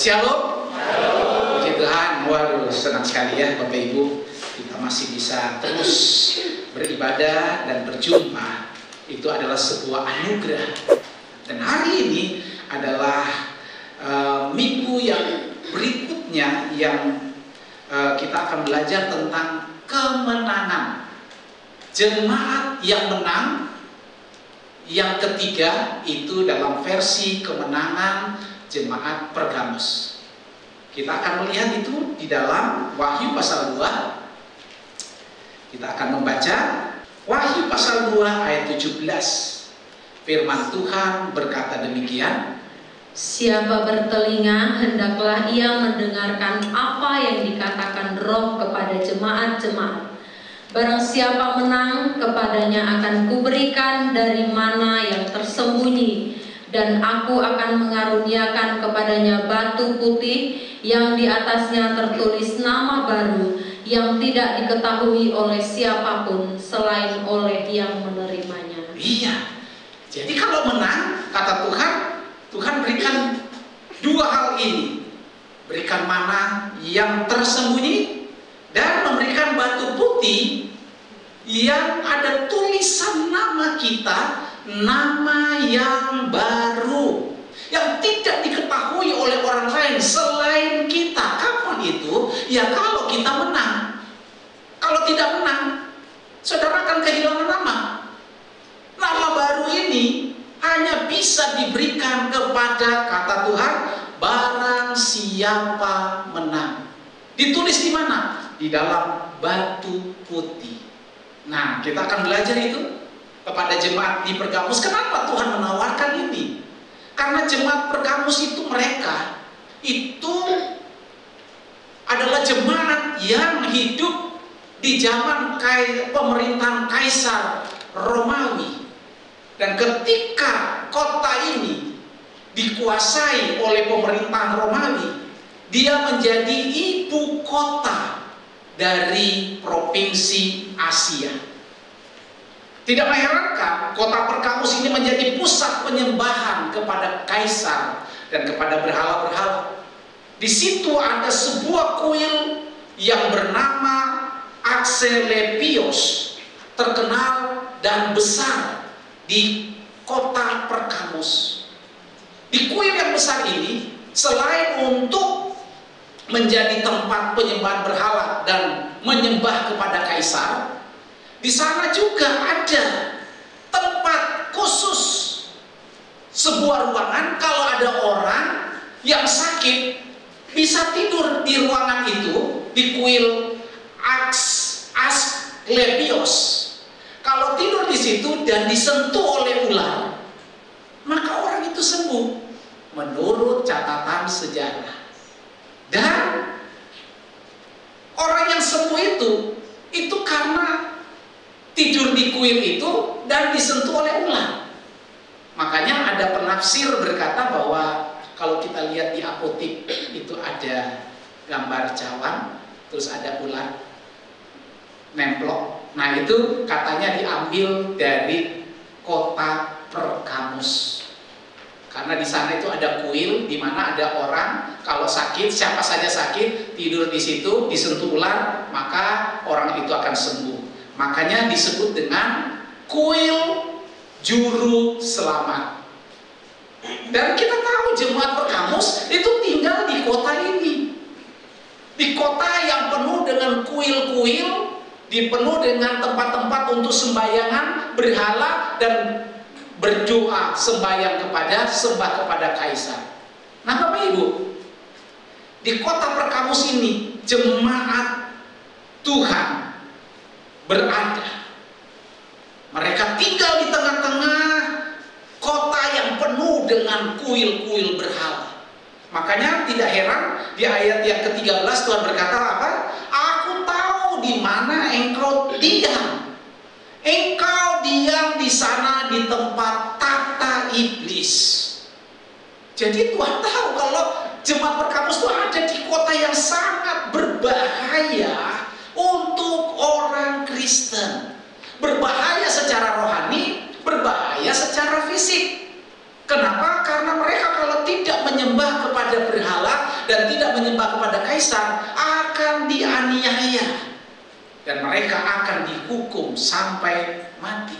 Shalom. Puji Tuhan, waduh senang sekali ya Bapak Ibu, kita masih bisa terus beribadah dan berjumpa. Itu adalah sebuah anugerah. Dan hari ini adalah minggu yang berikutnya yang kita akan belajar tentang kemenangan. Jemaat yang menang. Yang ketiga itu dalam versi kemenangan jemaat Pergamus. Kita akan melihat itu di dalam Wahyu pasal 2. Kita akan membaca Wahyu pasal 2 ayat 17. Firman Tuhan berkata demikian. Siapa bertelinga, hendaklah ia mendengarkan apa yang dikatakan Roh kepada jemaat-jemaat. Barang siapa menang, kepadanya akan kuberikan dari mana yang tersembunyi, dan aku akan mengaruniakan kepadanya batu putih yang di atasnya tertulis nama baru yang tidak diketahui oleh siapapun selain oleh yang menerimanya. Iya. Jadi kalau menang, kata Tuhan, Tuhan berikan dua hal ini. Berikan mana yang tersembunyi dan memberikan batu putih yang ada tulisan nama kita, nama yang baru, yang tidak diketahui oleh orang lain selain kita. Kapan itu? Ya kalau kita menang. Kalau tidak menang, saudara akan kehilangan nama. Nama baru ini hanya bisa diberikan kepada, kata Tuhan, barang siapa menang. Ditulis di mana? Di dalam batu putih. Nah, kita akan belajar itu kepada jemaat di Pergamus. Kenapa Tuhan menawarkan ini? Karena jemaat Pergamus itu mereka itu adalah jemaat yang hidup di zaman pemerintahan Kaisar Romawi. Dan ketika kota ini dikuasai oleh pemerintahan Romawi, dia menjadi ibu kota dari provinsi Asia. Tidak mengherankan kota Pergamus ini menjadi pusat penyembahan kepada kaisar dan kepada berhala-berhala. Di situ ada sebuah kuil yang bernama Asklepios, terkenal dan besar di kota Pergamus. Di kuil yang besar ini, selain untuk menjadi tempat penyembahan berhala dan menyembah kepada kaisar, di sana juga ada tempat khusus, sebuah ruangan. Kalau ada orang yang sakit bisa tidur di ruangan itu, di kuil Asklepios. Kalau tidur di situ dan disentuh oleh ular, maka orang itu sembuh menurut catatan sejarah. Dan orang yang sembuh itu karena tidur di kuil itu dan disentuh oleh ular. Makanya ada penafsir berkata bahwa kalau kita lihat di apotik itu ada gambar cawan, terus ada ular nemplok. Nah itu katanya diambil dari kota Pergamus. Karena di sana itu ada kuil di mana ada orang kalau sakit, siapa saja sakit, tidur di situ, disentuh ular, maka orang itu akan sembuh. Makanya disebut dengan kuil juru selamat. Dan kita tahu jemaat Pergamus itu tinggal di kota ini. Di kota yang penuh dengan kuil-kuil, dipenuh dengan tempat-tempat untuk sembahyangan berhala dan berdoa sembah kepada kaisar. Nah Bapak Ibu, di kota Pergamus ini jemaat Tuhan berada. Mereka tinggal di tengah-tengah kota yang penuh dengan kuil-kuil berhala. Makanya tidak heran di ayat yang ke-13 Tuhan berkata apa? Aku tahu di mana engkau diam. Engkau diam di sana di tempat tata iblis. Jadi Tuhan tahu kalau jemaat Pergamus itu ada di kota yang sangat berbahaya untuk orang Kristen. Berbahaya secara rohani, berbahaya secara fisik. Kenapa? Karena mereka kalau tidak menyembah kepada berhala, dan tidak menyembah kepada kaisar akan dianiaya dan mereka akan dihukum sampai mati.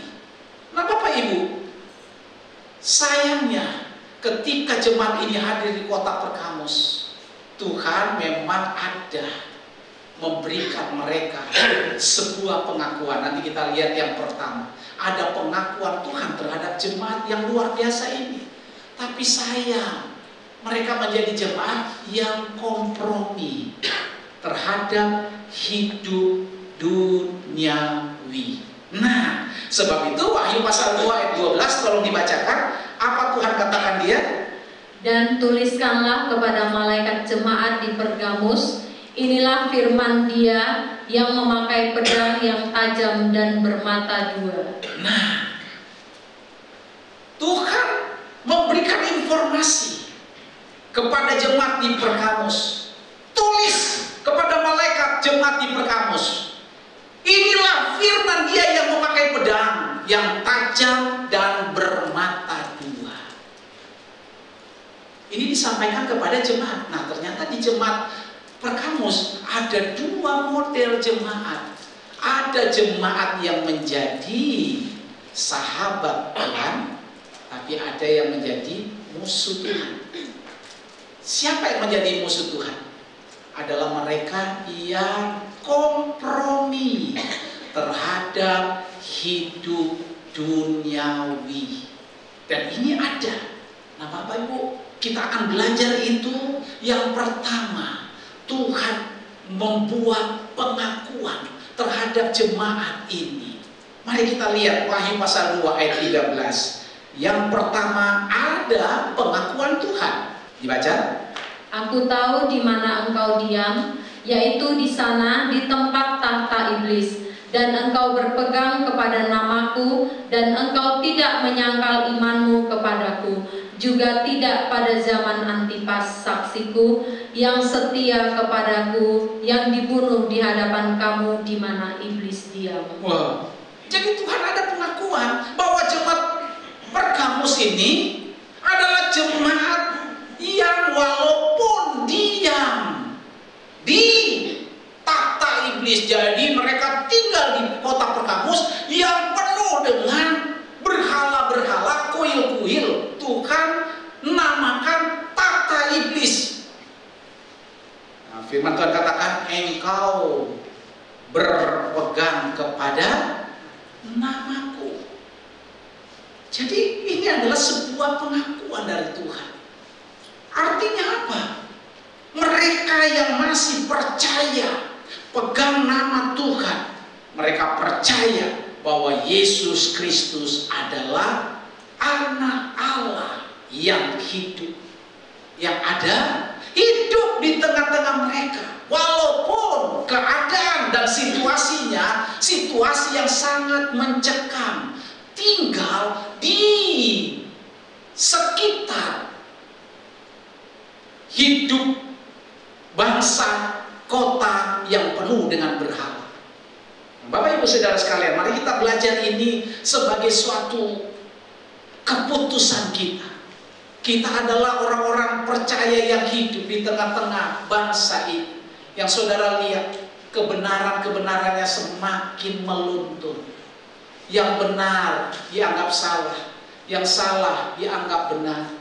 Nah Bapak Ibu, sayangnya ketika jemaat ini hadir di kota Perkamus, Tuhan memang ada memberikan mereka sebuah pengakuan. Nanti kita lihat yang pertama, ada pengakuan Tuhan terhadap jemaat yang luar biasa ini. Tapi sayang, mereka menjadi jemaat yang kompromi terhadap hidup duniawi. Nah, sebab itu Wahyu pasal 2 ayat 12 tolong dibacakan. Apa Tuhan katakan dia? Dan tuliskanlah kepada malaikat jemaat di Pergamus, inilah firman Dia yang memakai pedang yang tajam dan bermata dua. Nah, Tuhan memberikan informasi kepada jemaat di Pergamus. Tulis kepada malaikat jemaat di Pergamus, inilah firman Dia yang memakai pedang yang tajam dan bermata dua. Ini disampaikan kepada jemaat. Nah, ternyata di jemaat Perkamus ada dua model jemaat. Ada jemaat yang menjadi sahabat Tuhan, tapi ada yang menjadi musuh Tuhan. Siapa yang menjadi musuh Tuhan? Adalah mereka yang kompromi terhadap hidup duniawi. Dan ini ada. Nah Bapak Ibu, kita akan belajar itu. Yang pertama, Tuhan membuat pengakuan terhadap jemaat ini. Mari kita lihat Wahyu pasal 2 ayat 13. Yang pertama ada pengakuan Tuhan. Dibaca. Aku tahu di mana engkau diam, yaitu di sana di tempat tahta iblis, dan engkau berpegang kepada namaku, dan engkau tidak menyangkal imanmu kepadaku, juga tidak pada zaman Antipas saksiku, yang setia kepadaku, yang dibunuh di hadapan kamu di mana iblis diam. Wow. Jadi Tuhan ada pengakuan bahwa jemaat Pergamus ini adalah jemaat yang walaupun diam di tahta iblis, jadi mereka tinggal di kota Pergamus yang penuh dengan berhala-berhala, kuil-kuil. Tuhan namakan tahta iblis. Nah, firman Tuhan katakan, engkau berpegang kepada namaku. Jadi ini adalah sebuah pengakuan dari Tuhan. Artinya apa? Mereka yang masih percaya pegang nama Tuhan, mereka percaya bahwa Yesus Kristus adalah anak Allah yang hidup, yang ada hidup di tengah-tengah mereka. Walaupun keadaan dan situasinya situasi yang sangat mencekam, tinggal di sekitar hidup bangsa kota yang penuh dengan berhala. Bapak Ibu Saudara sekalian, mari kita belajar ini sebagai suatu keputusan kita. Kita adalah orang-orang percaya yang hidup di tengah-tengah bangsa ini. Yang saudara lihat, kebenaran-kebenarannya semakin meluntur. Yang benar dianggap salah, yang salah dianggap benar,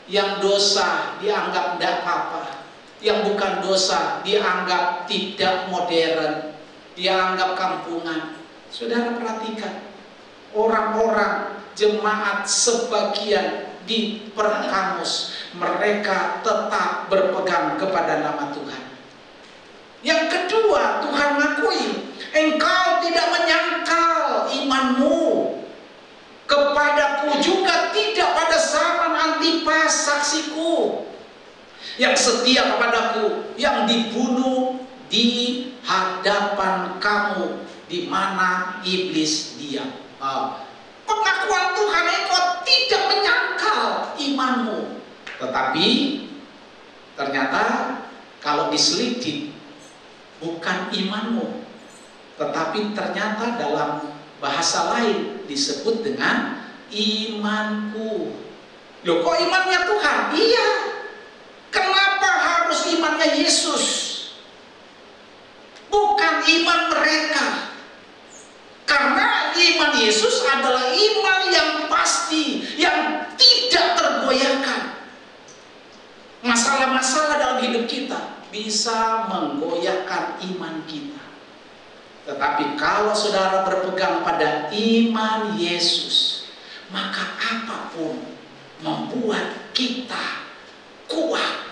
yang dosa dianggap tidak apa-apa, yang bukan dosa dianggap tidak modern, dianggap kampungan. Saudara perhatikan, orang-orang jemaat sebagian di Perkamus, mereka tetap berpegang kepada nama Tuhan. Yang kedua, Tuhan mengakui, engkau tidak menyangkal imanmu kepadaku, juga tidak pada zaman Antipas saksiku, yang setia kepadaku, yang dibunuh di hadapan kamu di mana iblis diam. Pengakuan Tuhan, engkau tidak menyangkal imanmu. Tetapi ternyata kalau diselidik, bukan imanmu, tetapi ternyata dalam bahasa lain disebut dengan imanku. Loh, kok imannya Tuhan? Iya. Kenapa harus bisa menggoyahkan iman kita. Tetapi kalau saudara berpegang pada iman Yesus, maka apapun membuat kita kuat.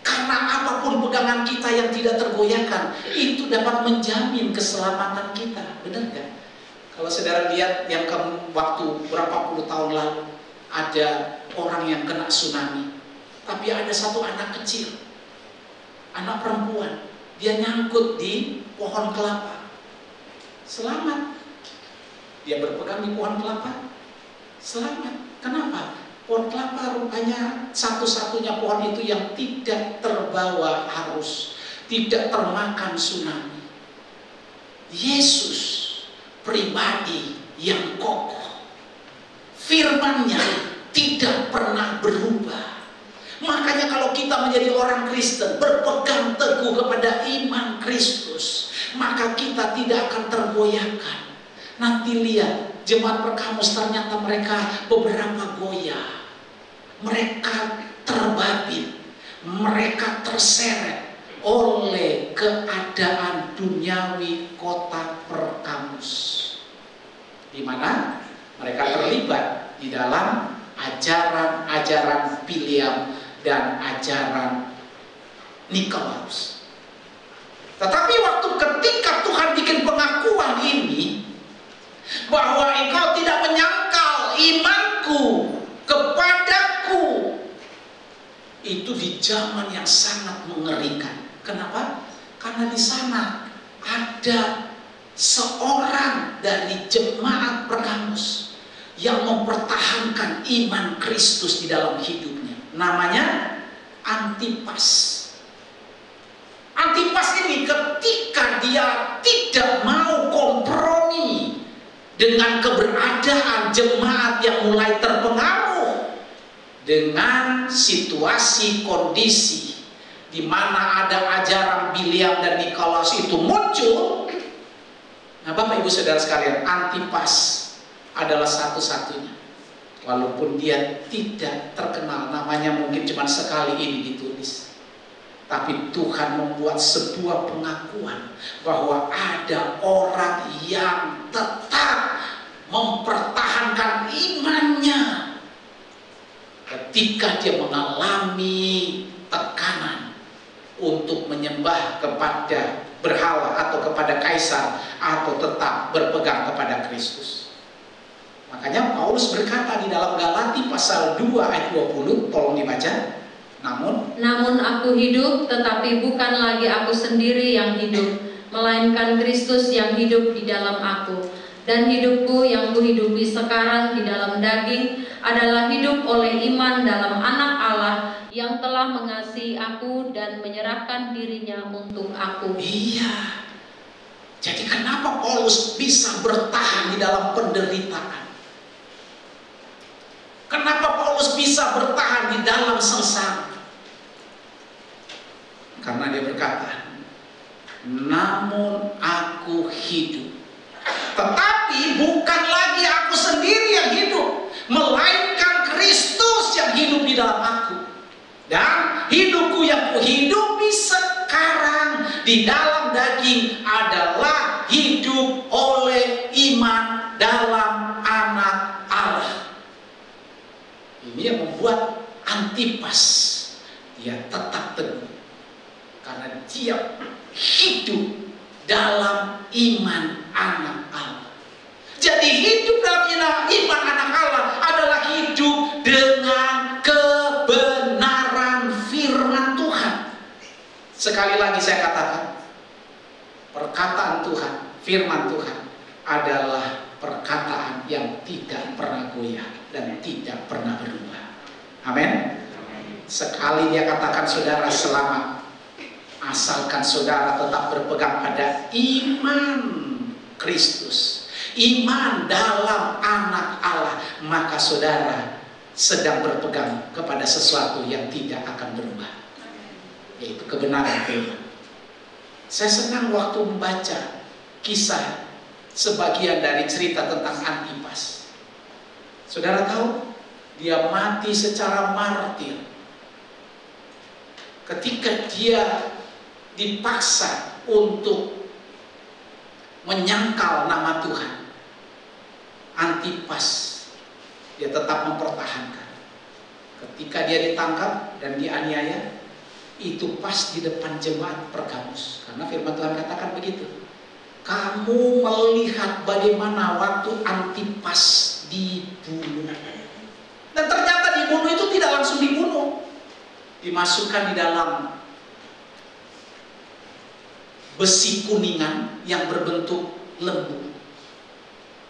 Karena apapun pegangan kita yang tidak tergoyahkan, itu dapat menjamin keselamatan kita. Benar gak? Kalau saudara lihat yang waktu berapa puluh tahun lalu, ada orang yang kena tsunami, tapi ada satu anak kecil, anak perempuan, dia nyangkut di pohon kelapa, selamat. Dia berpegang di pohon kelapa, selamat. Kenapa? Pohon kelapa rupanya satu-satunya pohon itu yang tidak terbawa arus, tidak termakan tsunami. Yesus pribadi yang kokoh, firman-Nya tidak pernah berubah. Makanya kalau kita menjadi orang Kristen, berpegang teguh kepada iman Kristus, maka kita tidak akan tergoyahkan. Nanti lihat, jemaat Perkamus ternyata mereka beberapa goyah. Mereka terbabit, mereka terseret oleh keadaan duniawi kota Perkamus, di mana mereka terlibat di dalam ajaran-ajaran Biliam dan ajaran Nikolaus. Tetapi waktu ketika Tuhan bikin pengakuan ini, bahwa engkau tidak menyangkal imanku kepadaku, itu di zaman yang sangat mengerikan. Kenapa? Karena di sana ada seorang dari jemaat Pergamus yang mempertahankan iman Kristus di dalam hidupnya. Namanya Antipas. Antipas ini ketika dia tidak mau kompromi dengan keberadaan jemaat yang mulai terpengaruh dengan situasi kondisi di mana ada ajaran Biliam dan Nikolaus itu muncul. Nah, Bapak Ibu Saudara sekalian, Antipas adalah satu-satunya, walaupun dia tidak terkenal, namanya mungkin cuma sekali ini ditulis, tapi Tuhan membuat sebuah pengakuan bahwa ada orang yang tetap mempertahankan imannya ketika dia mengalami tekanan untuk menyembah kepada berhala atau kepada kaisar, atau tetap berpegang kepada Kristus. Makanya Paulus berkata di dalam Galati pasal 2 ayat 20, tolong dibaca. Namun aku hidup, tetapi bukan lagi aku sendiri yang hidup, melainkan Kristus yang hidup di dalam aku. Dan hidupku yang kuhidupi sekarang di dalam daging adalah hidup oleh iman dalam Anak Allah yang telah mengasihi aku dan menyerahkan dirinya untuk aku. Iya. Jadi kenapa Paulus bisa bertahan di dalam penderitaan? Kenapa Paulus bisa bertahan di dalam sengsara? Karena dia berkata, namun aku hidup, tetapi bukan lagi aku sendiri yang hidup, melainkan Kristus yang hidup di dalam aku. Dan hidupku yang kuhidupi sekarang di dalam daging adalah hidup oleh iman dalam Anak Allah. Ini yang membuat Antipas dia tetap teguh, karena dia hidup dalam iman Anak Allah. Jadi hidup dalam iman Anak Allah adalah hidup dengan kebenaran firman Tuhan. Sekali lagi saya katakan, perkataan Tuhan, firman Tuhan adalah perkataan yang tidak pernah goyah dan tidak pernah berubah. Amin. Sekali dia katakan saudara selamat, asalkan saudara tetap berpegang pada iman Kristus, iman dalam Anak Allah, maka saudara sedang berpegang kepada sesuatu yang tidak akan berubah, yaitu kebenaran firman. Saya senang waktu membaca kisah sebagian dari cerita tentang Antipas. Saudara tahu, dia mati secara martir ketika dia dipaksa untuk menyangkal nama Tuhan, Antipas dia tetap mempertahankan. Ketika dia ditangkap dan dianiaya, itu pas di depan jemaat Pergamus, karena firman Tuhan katakan begitu. Kamu melihat bagaimana waktu Antipas dibunuh, dan ternyata dibunuh itu tidak langsung dibunuh, dimasukkan di dalam besi kuningan yang berbentuk lembu,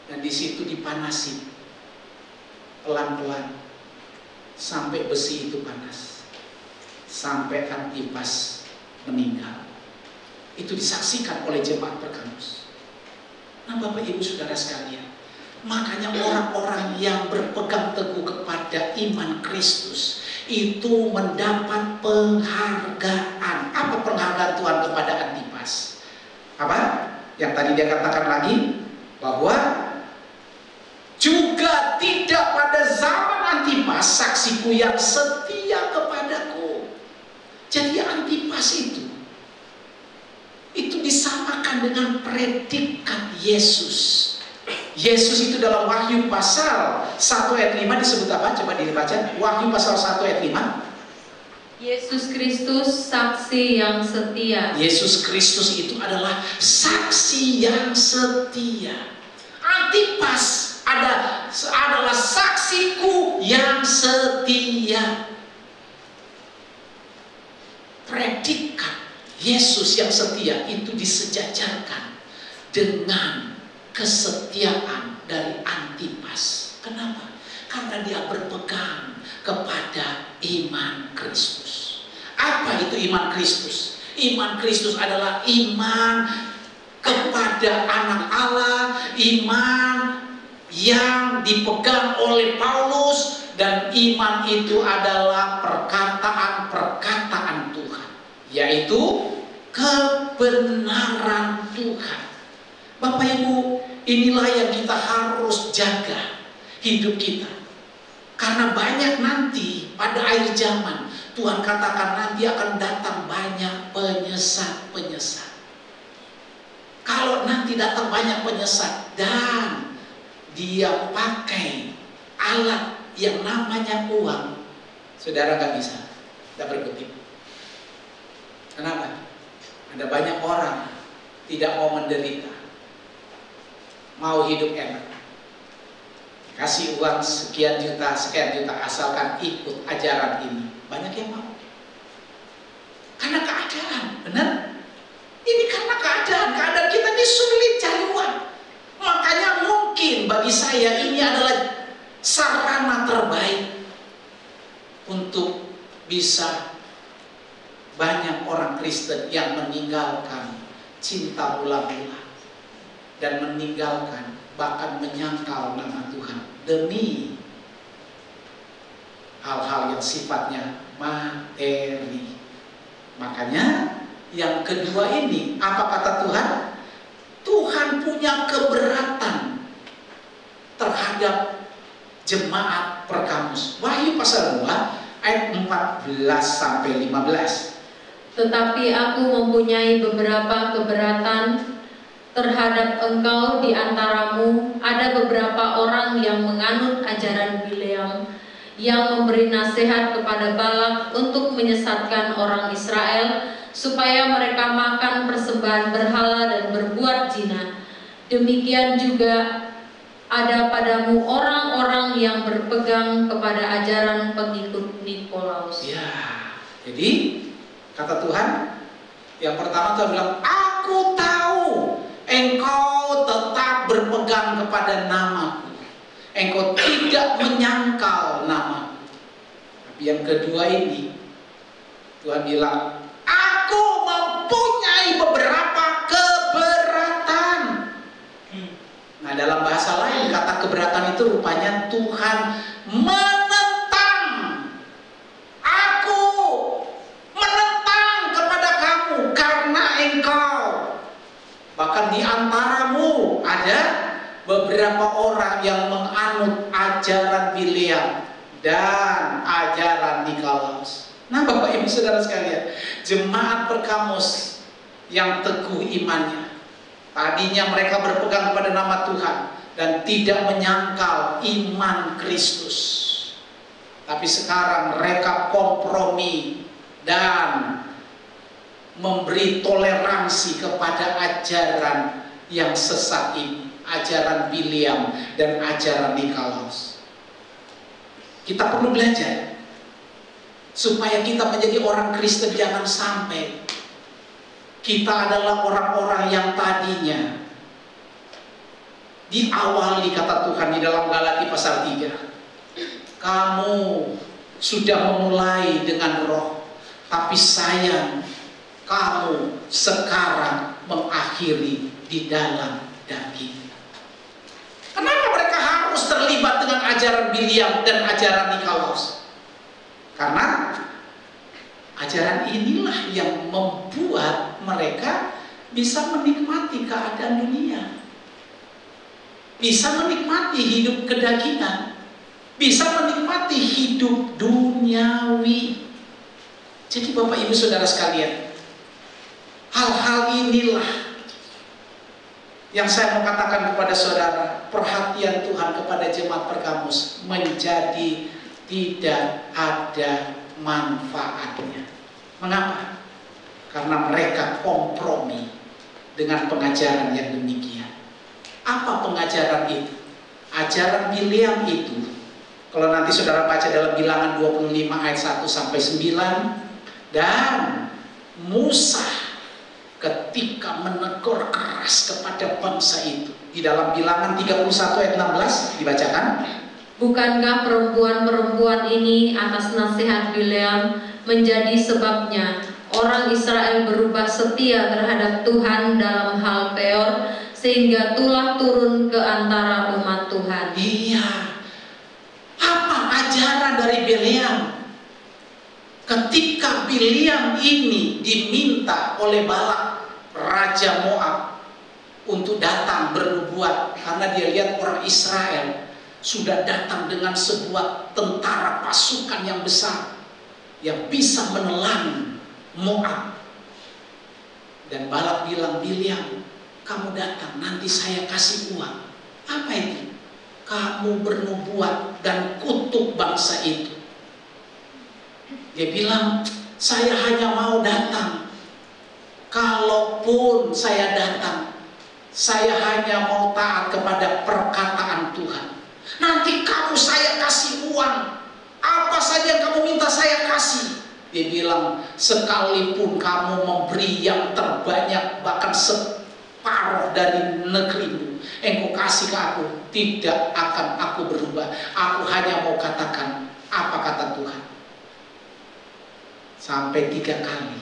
dan di situ dipanasi pelan-pelan sampai besi itu panas, sampai Antipas meninggal. Itu disaksikan oleh jemaat Pergamus. Nah, Bapak Ibu Saudara sekalian, makanya orang-orang yang berpegang teguh kepada iman Kristus itu mendapat penghargaan. Apa penghargaan Tuhan kepada Antipas? Apa? Yang tadi dia katakan lagi, bahwa juga tidak pada zaman Antipas saksiku yang setia kepadaku. Jadi Antipas itu disamakan dengan predikat Yesus. Yesus itu dalam Wahyu pasal 1 ayat 5 disebut apa? Coba dibaca. Wahyu pasal 1 ayat 5. Yesus Kristus saksi yang setia. Yesus Kristus itu adalah saksi yang setia. Antipas adalah saksiku yang setia. Predikat Yesus yang setia itu disejajarkan dengan kesetiaan dari Antipas. Kenapa? Karena dia berpegang kepada iman Kristus. Apa itu iman Kristus? Iman Kristus adalah iman kepada anak Allah, iman yang dipegang oleh Paulus, dan iman itu adalah perkataan-perkataan Tuhan, yaitu kebenaran Tuhan. Bapak Ibu, inilah yang kita harus jaga hidup kita. Karena banyak nanti pada akhir zaman, Tuhan katakan nanti akan datang banyak penyesat-penyesat. Kalau nanti datang banyak penyesat dan dia pakai alat yang namanya uang, saudara gak bisa, tidak berkutik. Kenapa? Ada banyak orang tidak mau menderita, mau hidup enak, kasih uang sekian juta asalkan ikut ajaran ini. Banyak yang mau karena keadaan, benar? Ini karena keadaan kita ini sulit cari uang. Makanya mungkin bagi saya ini adalah sarana terbaik untuk bisa banyak orang Kristen yang meninggalkan cinta mula-mula dan meninggalkan, bahkan menyangkal nama Tuhan demi hal-hal yang sifatnya materi. Makanya yang kedua ini, apa kata Tuhan? Tuhan punya keberatan terhadap jemaat Pergamus. Wahyu pasal 2 ayat 14 sampai 15. Tetapi aku mempunyai beberapa keberatan terhadap engkau di antaramu. Ada beberapa orang yang menganut ajaran Bileam, yang memberi nasihat kepada Balak untuk menyesatkan orang Israel, supaya mereka makan persembahan berhala dan berbuat zina. Demikian juga ada padamu orang-orang yang berpegang kepada ajaran pengikut Nikolaus. Ya, jadi kata Tuhan, yang pertama Tuhan bilang, aku tahu engkau tetap berpegang kepada namaku, engkau tidak menyangkal namaku. Tapi yang kedua ini, Tuhan bilang, aku mempunyai beberapa keberatan. Nah, dalam bahasa lain kata keberatan itu rupanya Tuhan menentang. Aku menentang kepada kamu karena engkau, bahkan di antaramu ada beberapa orang yang menganut ajaran Bileam dan ajaran Nikolaus. Nah, Bapak Ibu Saudara sekalian, jemaat Perkamus yang teguh imannya, tadinya mereka berpegang pada nama Tuhan dan tidak menyangkal iman Kristus, tapi sekarang mereka kompromi dan memberi toleransi kepada ajaran yang sesat ini, ajaran Biliam dan ajaran Nikolaus. Kita perlu belajar supaya kita menjadi orang Kristen. Jangan sampai kita adalah orang-orang yang tadinya diawali, kata Tuhan di dalam Galati pasal 3, kamu sudah memulai dengan roh, tapi sayang kamu sekarang mengakhiri di dalam daging. Kenapa mereka harus terlibat dengan ajaran Biliam dan ajaran Nikolaus? Karena ajaran inilah yang membuat mereka bisa menikmati keadaan dunia, bisa menikmati hidup kedagingan, bisa menikmati hidup duniawi. Jadi Bapak Ibu Saudara sekalian, hal-hal inilah yang saya mau katakan kepada saudara, perhatian Tuhan kepada jemaat Perkamus menjadi tidak ada manfaatnya. Mengapa? Karena mereka kompromi dengan pengajaran yang demikian. Apa pengajaran itu? Ajaran Biliam itu, kalau nanti saudara baca dalam Bilangan 25 ayat 1 sampai 9, dan Musa ketika menegur keras kepada bangsa itu, di dalam Bilangan 31 ayat 16 dibacakan. Bukankah perempuan-perempuan ini atas nasihat Bileam menjadi sebabnya orang Israel berubah setia terhadap Tuhan dalam hal Peor, sehingga tulah turun ke antara umat Tuhan? Iya. Apa ajaran dari Bileam? Ketika Bileam ini diminta oleh Balak, Raja Moab, untuk datang bernubuat, karena dia lihat orang Israel sudah datang dengan sebuah tentara pasukan yang besar yang bisa menelan Moab. Dan Balak bilang, Biliam, kamu datang, nanti saya kasih uang. Apa itu? Kamu bernubuat dan kutuk bangsa itu. Dia bilang, saya hanya mau datang. Kalaupun saya datang, saya hanya mau taat kepada perkataan Tuhan. Nanti kamu saya kasih uang, apa saja yang kamu minta saya kasih. Dia bilang, sekalipun kamu memberi yang terbanyak, bahkan separuh dari negerimu, engkau kasih ke aku, tidak akan aku berubah. Aku hanya mau katakan apa kata Tuhan. Sampai 3 kali.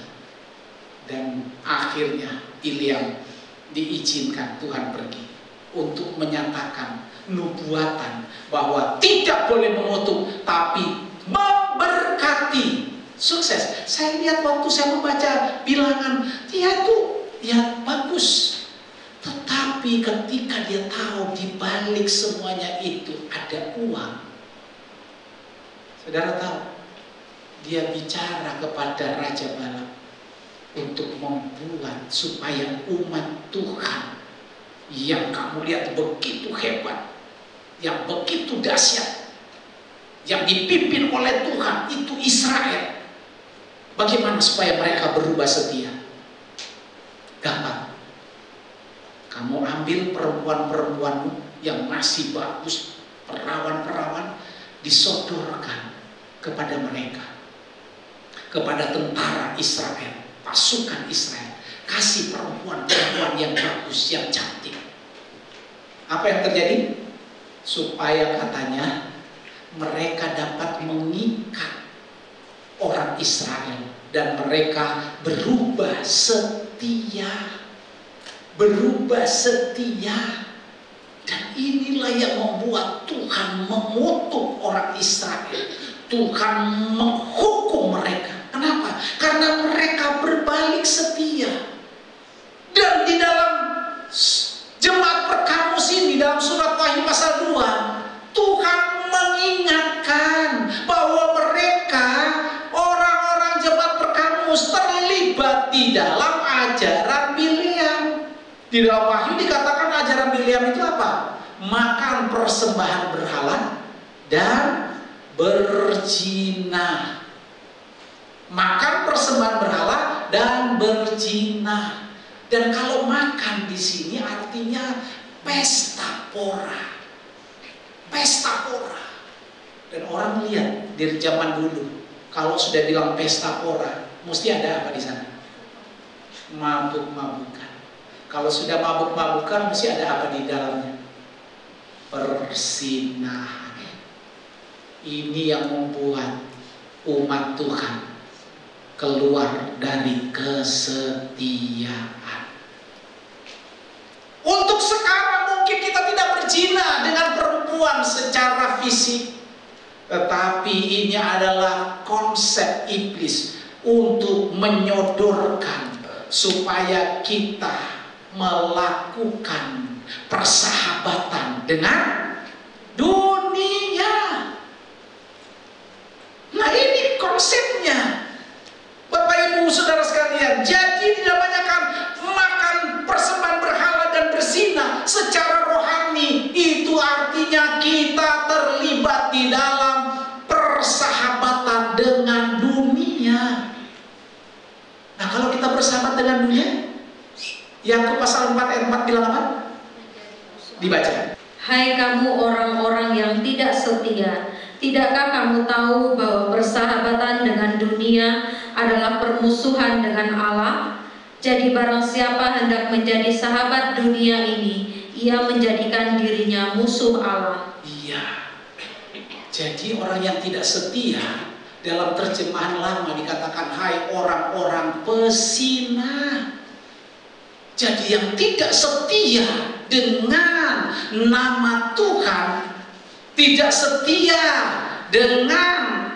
Dan akhirnya Biliam diizinkan Tuhan pergi untuk menyatakan nubuatan bahwa tidak boleh mengutuk tapi memberkati. Sukses. Saya lihat waktu saya membaca Bilangan, dia tuh ya bagus. Tetapi ketika dia tahu di balik semuanya itu ada uang, saudara tahu, dia bicara kepada Raja Balak untuk membuat supaya umat Tuhan yang kamu lihat begitu hebat, yang begitu dahsyat, yang dipimpin oleh Tuhan, itu Israel, bagaimana supaya mereka berubah setia? Gampang. Kamu ambil perempuan-perempuanmu yang masih bagus, perawan-perawan, disodorkan kepada mereka, kepada tentara Israel, pasukan Israel. Kasih perempuan-perempuan yang bagus, yang cantik. Apa yang terjadi? Supaya katanya mereka dapat mengikat orang Israel dan mereka berubah setia. Berubah setia. Dan inilah yang membuat Tuhan mengutuk orang Israel. Tuhan menghukum mereka. Kenapa? Karena mereka berbalik setia. Dan di dalam jemaat Perkamus ini, dalam surat Wahyu pasal 2, Tuhan mengingatkan bahwa mereka orang-orang di dalam ajaran Bileam. Di dalam Wahyu dikatakan ajaran Bileam itu apa? Makan persembahan berhala dan berzina. Makan persembahan berhala dan berzina. Dan kalau makan di sini artinya pesta pora. Pesta pora. Dan orang lihat di zaman dulu, kalau sudah bilang pesta pora, mesti ada apa di sana? Mabuk-mabukan. Kalau sudah mabuk-mabukan, mesti ada apa di dalamnya? Persinahan. Ini yang membuat umat Tuhan keluar dari kesetiaan. Untuk sekarang mungkin kita tidak berzina dengan perempuan secara fisik, tetapi ini adalah konsep iblis untuk menyodorkan supaya kita melakukan persahabatan dengan dunia. Nah, ini konsepnya, Bapak Ibu Saudara sekalian. Jadi namanya kan makan persembahan berhala dan berzina secara rohani, itu artinya kita terlibat di dalam persahabatan dengan dunia. Nah, kalau kita bersahabat dengan dunia, Yakub pasal 4 ayat 4 bilang apa? Dibaca. Hai kamu orang-orang yang tidak setia, tidakkah kamu tahu bahwa persahabatan dengan dunia adalah permusuhan dengan Allah? Jadi barang siapa hendak menjadi sahabat dunia ini, ia menjadikan dirinya musuh Allah. Iya. Jadi orang yang tidak setia, dalam terjemahan lama dikatakan hai orang-orang pesinah. Jadi yang tidak setia dengan nama Tuhan, tidak setia dengan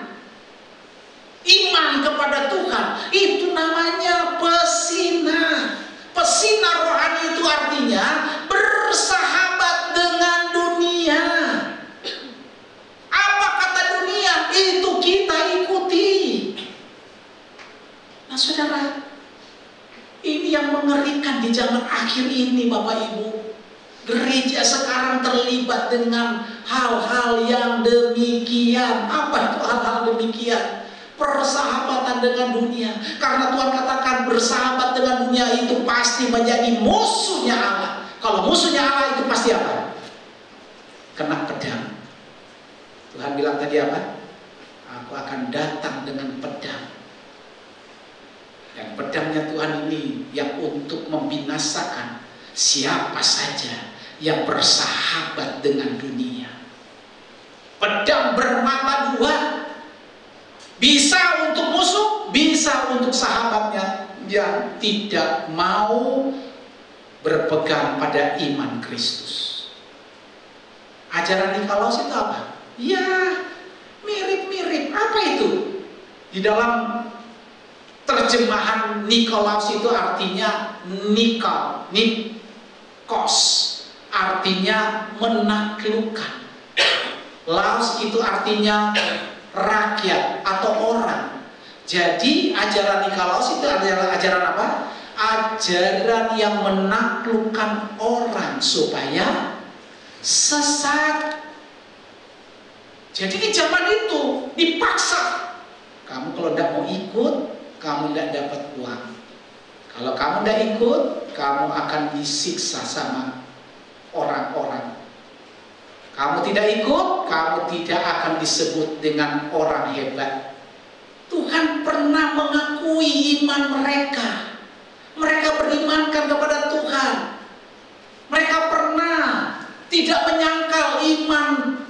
iman kepada Tuhan, itu namanya pesinah. Pesinah rohani itu artinya bersahabat dengan dunia. Apa kata dunia? Itu kita ikuti. Nah, saudara, ini yang mengerikan di zaman akhir ini, Bapak Ibu. Gereja sekarang terlibat dengan hal-hal yang demikian. Apa itu hal-hal demikian? Persahabatan dengan dunia. Karena Tuhan katakan bersahabat dengan dunia itu pasti menjadi musuhnya Allah. Kalau musuhnya Allah itu pasti apa? Kena pedang. Tuhan bilang tadi apa? Aku akan datang dengan pedang. Dan pedangnya Tuhan ini yang untuk membinasakan siapa saja yang bersahabat dengan dunia. Pedang bermata dua, bisa untuk musuh, bisa untuk sahabatnya yang tidak mau berpegang pada iman Kristus. Ajaran Nikolaus itu apa? Ya, mirip-mirip. Apa itu? Di dalam terjemahan Nikolaus itu artinya Nikos, artinya menaklukkan. Laos itu artinya rakyat atau orang. Jadi ajaran Nikolaus itu adalah ajaran apa? Ajaran yang menaklukkan orang supaya sesat. Jadi di zaman itu dipaksa. Kamu kalau tidak mau ikut, kamu tidak dapat uang. Kalau kamu tidak ikut, kamu akan disiksa sama orang-orang. Kamu tidak ikut, kamu tidak akan disebut dengan orang hebat. Tuhan pernah mengakui iman mereka. Mereka berimankan kepada Tuhan. Mereka pernah tidak menyangkal iman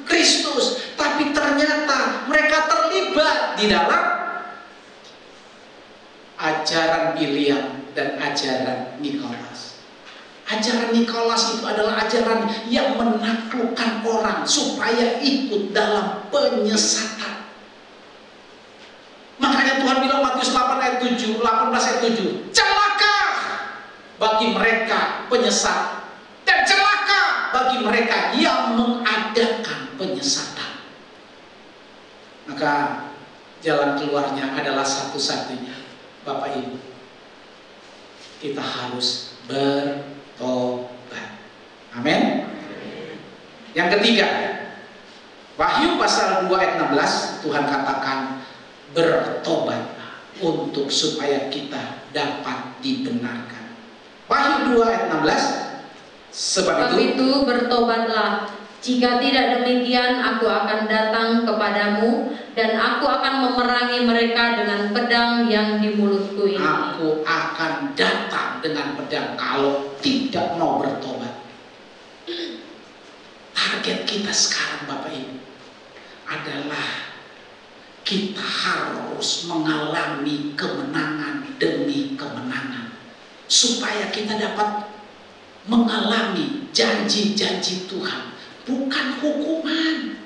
Kristus, tapi ternyata mereka terlibat di dalam ajaran Bileam dan ajaran Nikolaus. Ajaran Nikolaus itu adalah ajaran yang menaklukkan orang supaya ikut dalam penyesatan. Makanya Tuhan bilang Matius 18 ayat 7, celaka bagi mereka penyesat dan celaka bagi mereka yang mengadakan penyesatan. Maka jalan keluarnya adalah satu-satunya, Bapak Ibu. kita harus bertobat. Amin. Yang ketiga, Wahyu pasal 2 ayat 16, Tuhan katakan bertobat untuk supaya kita dapat dibenarkan. Wahyu 2 ayat 16, sebab itu bertobatlah, jika tidak demikian aku akan datang kepadamu dan aku akan memerangi mereka dengan pedang yang di mulutku ini. Aku akan datang dengan pedang kalau tidak mau bertobat. Target kita sekarang Bapak Ibu adalah kita harus mengalami kemenangan demi kemenangan supaya kita dapat mengalami janji-janji Tuhan, bukan hukuman.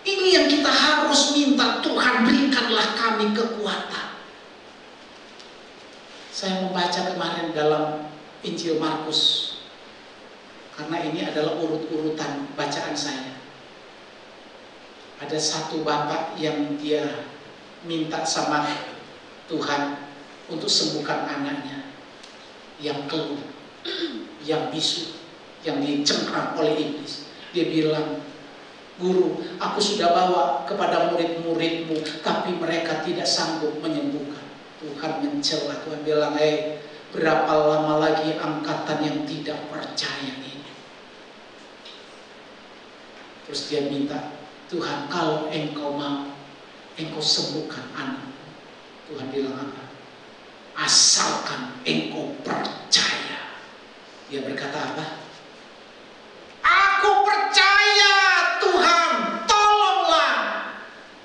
Ini yang kita harus minta, Tuhan berikanlah kami kekuatan. Saya membaca kemarin dalam Injil Markus, karena ini adalah urut-urutan bacaan saya. Ada satu bapak yang dia minta sama Tuhan untuk sembuhkan anaknya yang keluh, yang bisu, yang dicengkram oleh iblis. Dia bilang, Guru, aku sudah bawa kepada murid-muridmu, tapi mereka tidak sanggup menyembuhkan. Tuhan mencela, Tuhan bilang, berapa lama lagi angkatan yang tidak percaya ini? Terus dia minta, Tuhan, kalau engkau mau, engkau sembuhkan anakku. Tuhan bilang apa? Asalkan engkau percaya. Dia berkata apa? Aku percaya Tuhan, tolonglah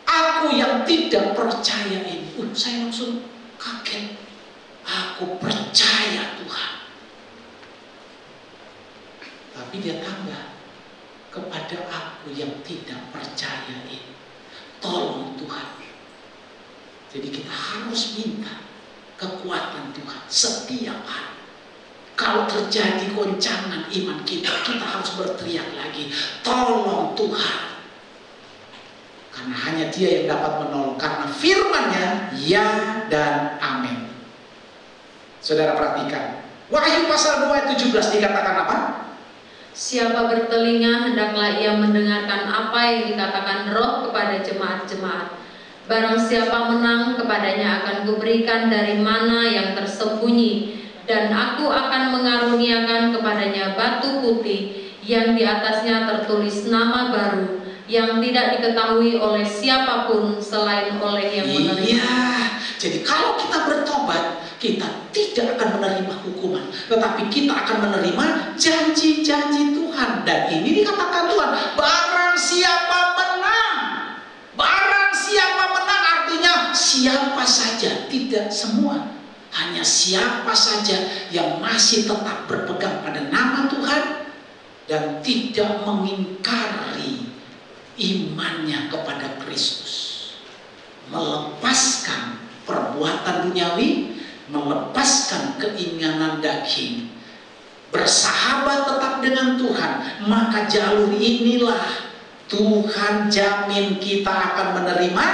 aku yang tidak percaya ini. Saya langsung kaget. Aku percaya Tuhan. Tapi dia tambah, kepada aku yang tidak percaya ini, tolong Tuhan. Jadi kita harus minta kekuatan Tuhan setiap hari. Kalau terjadi goncangan iman kita, kita harus berteriak lagi, tolong Tuhan. Karena hanya Dia yang dapat menolong, karena firman-Nya ya dan amin. Saudara perhatikan, Wahyu pasal 2 ayat 17 dikatakan apa? Siapa bertelinga hendaklah ia mendengarkan apa yang dikatakan Roh kepada jemaat-jemaat. Barang siapa menang, kepadanya akan kuberikan dari mana yang tersembunyi, dan aku akan mengaruniakan kepadanya batu putih yang di atasnya tertulis nama baru yang tidak diketahui oleh siapapun selain oleh yang menerima. Iya, jadi kalau kita bertobat, kita tidak akan menerima hukuman, tetapi kita akan menerima janji-janji Tuhan. Dan ini dikatakan Tuhan, barang siapa menang. Barang siapa menang artinya siapa saja, tidak semua. Hanya siapa saja yang masih tetap berpegang pada nama Tuhan dan tidak mengingkari imannya kepada Kristus, melepaskan perbuatan duniawi, melepaskan keinginan daging, bersahabat tetap dengan Tuhan, maka jalur inilah Tuhan jamin kita akan menerima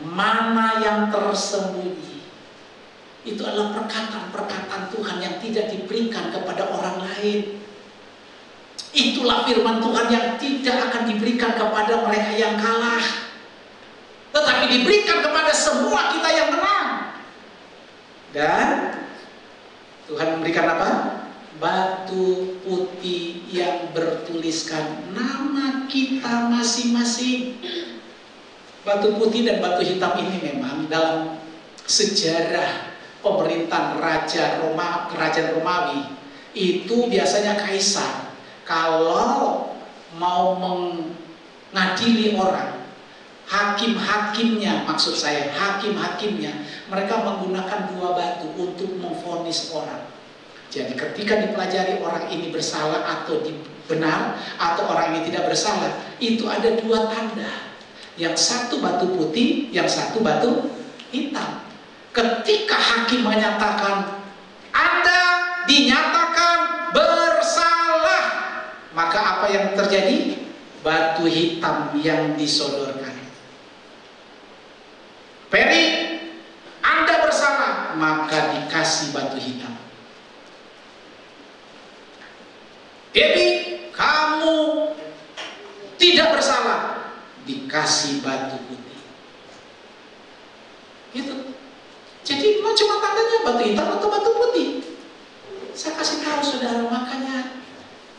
mana yang tersembunyi. Itu adalah perkataan-perkataan Tuhan yang tidak diberikan kepada orang lain. Itulah firman Tuhan yang tidak akan diberikan kepada mereka yang kalah, tetapi diberikan kepada semua kita yang menang. Dan Tuhan memberikan apa? Batu putih yang bertuliskan nama kita masing-masing. Batu putih dan batu hitam ini memang dalam sejarah pemerintahan kerajaan Romawi itu biasanya kaisar kalau mau mengadili orang, hakim-hakimnya, maksud saya hakim-hakimnya, mereka menggunakan dua batu untuk memvonis orang. Jadi ketika dipelajari orang ini bersalah atau benar, atau orang ini tidak bersalah, itu ada dua tanda. Yang satu batu putih, yang satu batu hitam. Ketika hakim menyatakan Anda dinyatakan bersalah, maka apa yang terjadi? Batu hitam yang disodorkan. Peri, Anda bersalah, dikasih batu putih. Gitu. Jadi cuma tandanya batu hitam atau batu putih. Saya kasih tahu saudara, makanya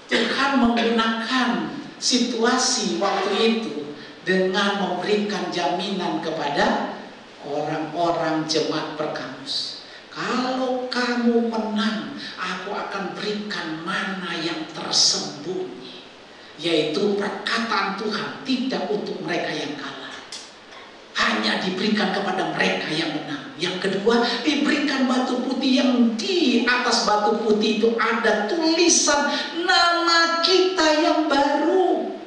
Tuhan menggunakan situasi waktu itu dengan memberikan jaminan kepada orang-orang jemaat Pergamus. Kalau kamu menang, aku akan berikan mana yang tersembunyi, yaitu perkataan Tuhan, tidak untuk mereka yang kalah, hanya diberikan kepada mereka yang menang. Yang kedua, diberikan batu putih, yang di atas batu putih itu ada tulisan nama kita yang baru.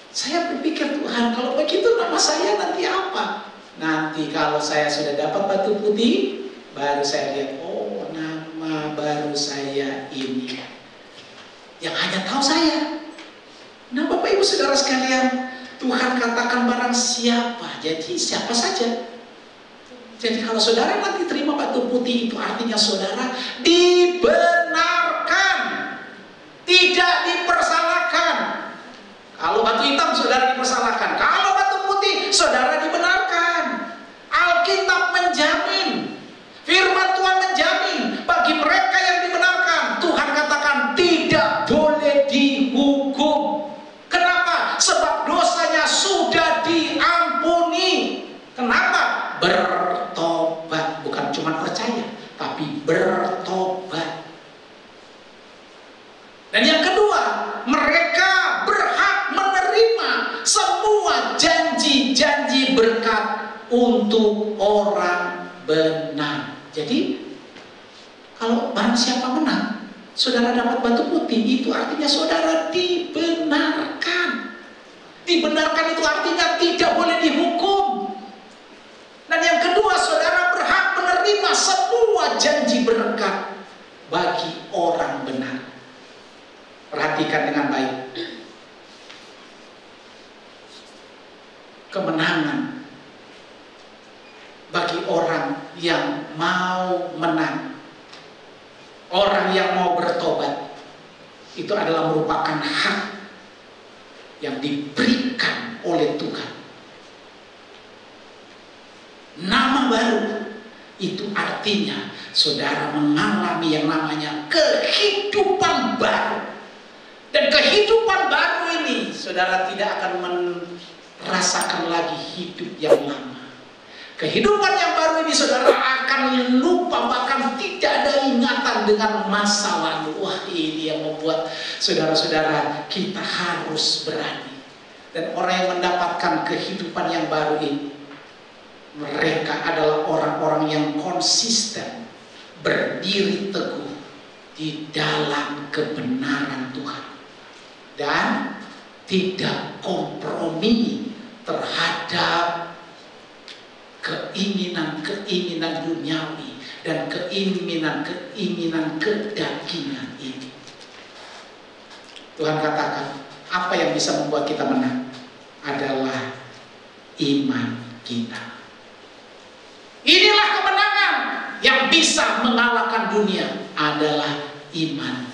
Saya berpikir, Tuhan, kalau begitu nama saya nanti apa? Nanti kalau saya sudah dapat batu putih, baru saya lihat, oh, nama baru saya ini, yang hanya tahu saya. Nah, Bapak Ibu Saudara sekalian, Tuhan katakan barang siapa, jadi siapa saja. Jadi kalau saudara nanti terima batu putih, itu artinya saudara dibenarkan, tidak dipersalahkan. Kalau batu hitam saudara dipersalahkan, kalau batu putih saudara dibenarkan. Alkitab menjamin, firman Tuhan menjamin, bagi mereka yang dibenarkan, Tuhan katakan tidak boleh dihukum. Kenapa? Sebab dosanya sudah diampuni. Kenapa? Bertobat, bukan cuma percaya, tapi bertobat. Dan yang kedua, mereka berhak menerima semua janji-janji berkat untuk orang benar. Jadi kalau barang siapa menang, saudara dapat batu putih, itu artinya saudara dibenarkan. Dibenarkan itu artinya tidak boleh dihukum. Dan yang kedua, saudara berhak menerima semua janji berkat bagi orang benar. Perhatikan dengan baik. Kemenangan bagi orang yang mau menang, orang yang mau bertobat, itu adalah merupakan hak yang diberikan oleh Tuhan. Nama baru itu artinya saudara mengalami yang namanya kehidupan baru. Dan kehidupan baru ini saudara tidak akan merasakan lagi hidup yang lama. Kehidupan yang baru ini saudara akan lupa, bahkan tidak ada ingatan dengan masa lalu. Wah, ini yang membuat saudara-saudara kita harus berani. Dan orang yang mendapatkan kehidupan yang baru ini, mereka adalah orang-orang yang konsisten, berdiri teguh di dalam kebenaran Tuhan, dan tidak kompromi terhadap keinginan-keinginan duniawi dan keinginan-keinginan kedagingan ini. Tuhan katakan, apa yang bisa membuat kita menang adalah iman kita. Inilah kemenangan yang bisa mengalahkan dunia, adalah iman